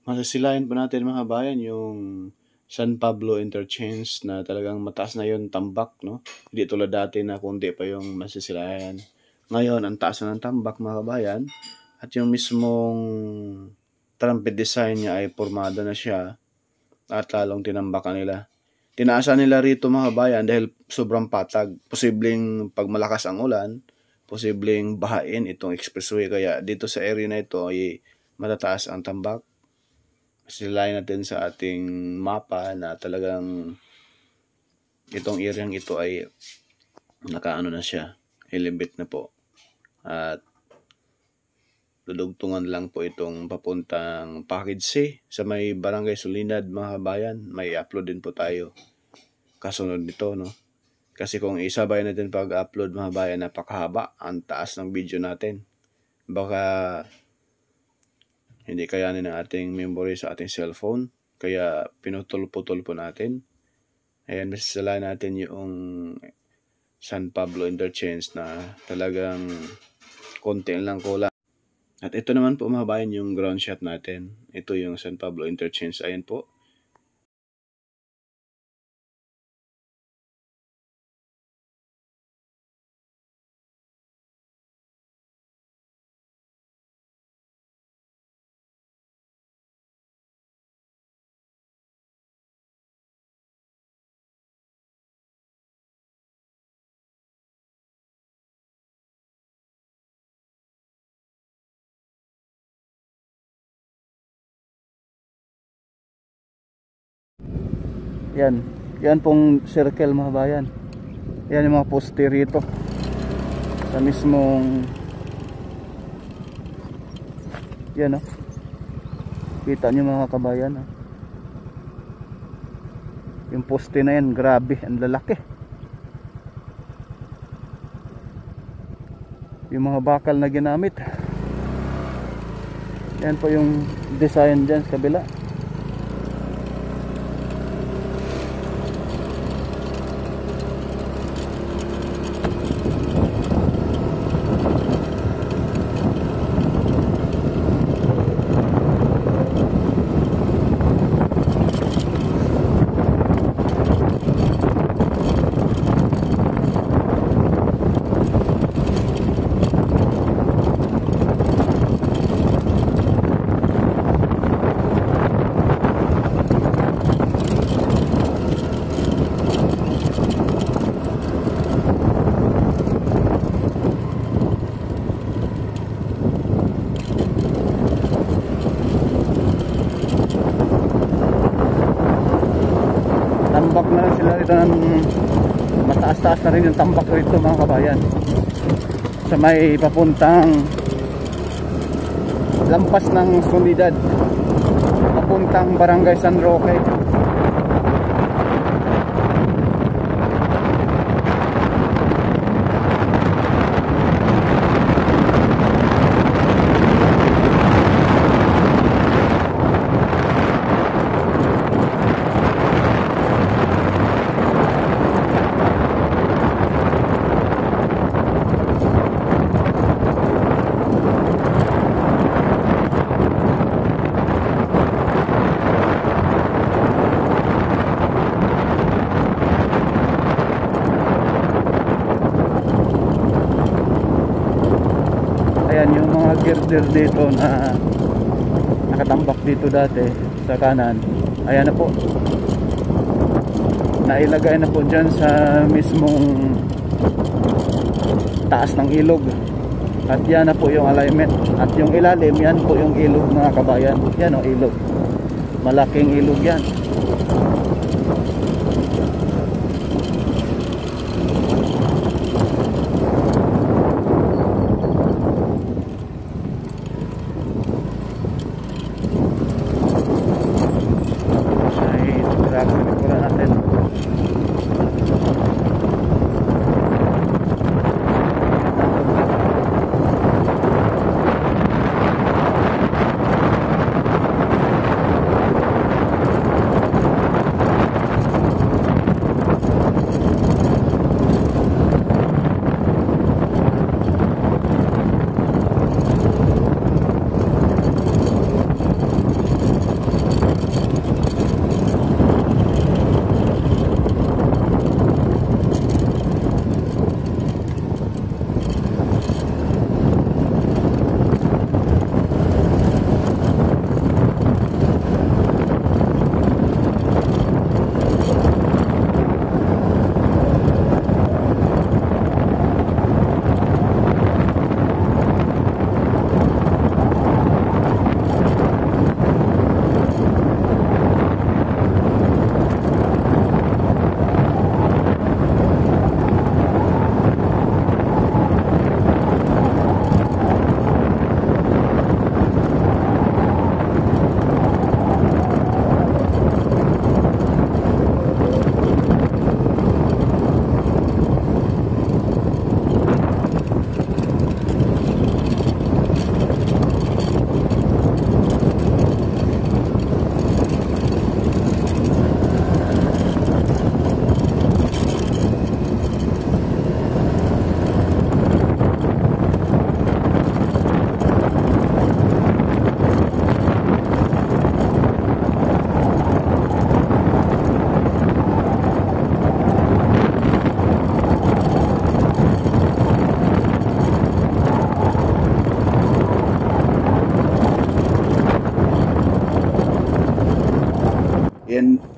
Masisilayan po natin mga kabayan yung San Pablo Interchange na talagang mataas na yung tambak, no? Hindi tulad dati na kundi pa yung masisilayan. Ngayon, ang taas na ng tambak mga kabayan at yung mismong trumpet design niya ay formado na siya at lalong tinambakan nila. Tinaasan nila rito mga kabayan dahil sobrang patag. Posibleng pag malakas ang ulan, posibleng bahain itong expressway. Kaya dito sa area na ito ay matataas ang tambak. Silayan natin sa ating mapa na talagang itong area ito ay nakaano na siya, elevate na po. At dudugtungan lang po itong papuntang Package C sa may Barangay Solinad mga kabayan. May upload din po tayo kasunod nito, no? Kasi kung isabay natin pag-upload mga kabayan, napakahaba ang taas ng video natin. Baka hindi kayanin ng ating memory sa ating cellphone. Kaya pinutol-putol po natin. Ayan, masasalayan natin yung San Pablo Interchange na talagang konti lang kulang. At ito naman po mga kabayan yung ground shot natin. Ito yung San Pablo Interchange. Ayan po. Yan pong circle mga bayan. Yan yung mga poste rito sa mismong yan, kita nyo mga kabayan, yung poste na yan, grabe, ang lalaki. Yung mga bakal na ginamit, yan po yung design dyan sa kabila. Tambak na rin sila rito ng mataas-taas na rin yung tambak rito mga kabayan sa may papuntang lampas ng Soledad papuntang Barangay San Roque. Ayan yung mga girder dito na nakatambak dito dati sa kanan. Ayan na po, nailagay na po dyan sa mismong taas ng ilog. At yan na po yung alignment. At yung ilalim, yan po yung ilog mga kabayan. Yan o, ilog, malaking ilog yan.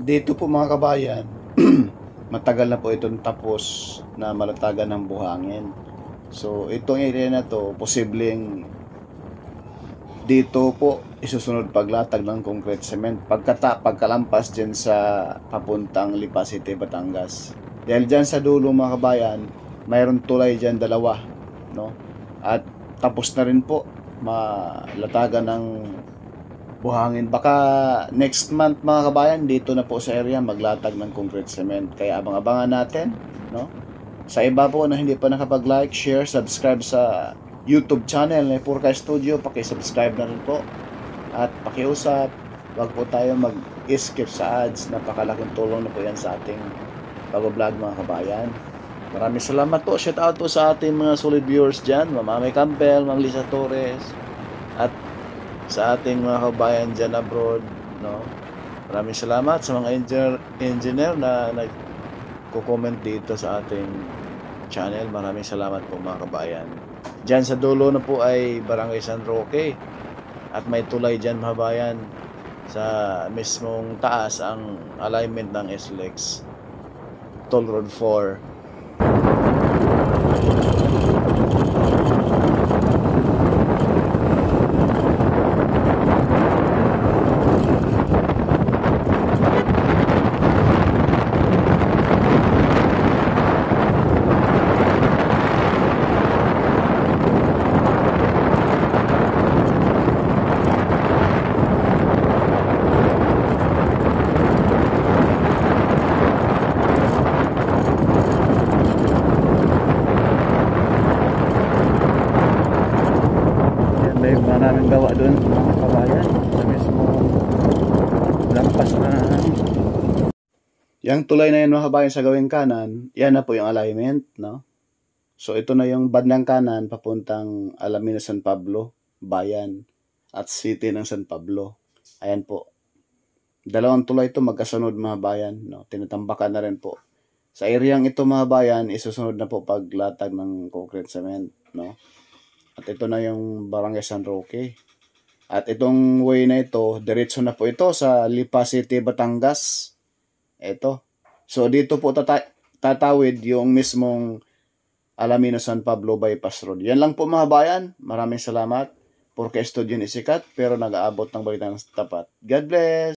Dito po mga kabayan, matagal na po itong tapos na malatagan ng buhangin. So itong area na to, posibleng dito po isusunod paglatag ng concrete cement pagkalampas dyan sa papuntang Lipa City, Batangas. Dahil dyan sa dulo mga kabayan, mayroon tulay dyan dalawa, no? At tapos na rin po malatagan ng buhangin. Baka next month mga kabayan, dito na po sa area maglatag ng concrete cement. Kaya abang-abangan natin, no? Sa iba po na hindi pa nakapag-like, share, subscribe sa YouTube channel ni Purka Studio, paki-subscribe na rin po. At pakiusap, wag po tayo mag-skip sa ads. Napakalaking tulong na po yan sa ating pag-vlog mga kabayan. Maraming salamat po. Shout out po sa ating mga solid viewers dyan. Ma'am Amy Campbell, Ma'am Lisa Torres, at sa ating mga kabayan dyan abroad, no? Maraming salamat sa mga engineer na nagko-comment dito sa ating channel. Maraming salamat po mga kabayan. Dyan sa dulo na po ay Barangay San Roque. At may tulay dyan mga kabayan. Sa mismong taas ang alignment ng SLEX Toll Road 4. May maraming gawa doon mga kabayan sa mismo lampas na yung tulay na yun mga kabayan sa gawing kanan. Yan na po yung alignment, no? So ito na yung bandang kanan papuntang Alaminos San Pablo Bayan at City ng San Pablo. Ayan po, dalawang tulay ito magkasunod mga bayan, no? Tinatambakan na rin po sa areang ito mga bayan. Isusunod na po paglatag ng concrete cement, no? At ito na yung Barangay San Roque. At itong way na ito, diretso na po ito sa Lipa City, Batangas. Ito. So dito po tatawid yung mismong Alaminos San Pablo Bypass Road. Yan lang po mga bayan. Maraming salamat. Purka Studio ni sikat pero nag-aabot ng balita ng tapat. God bless!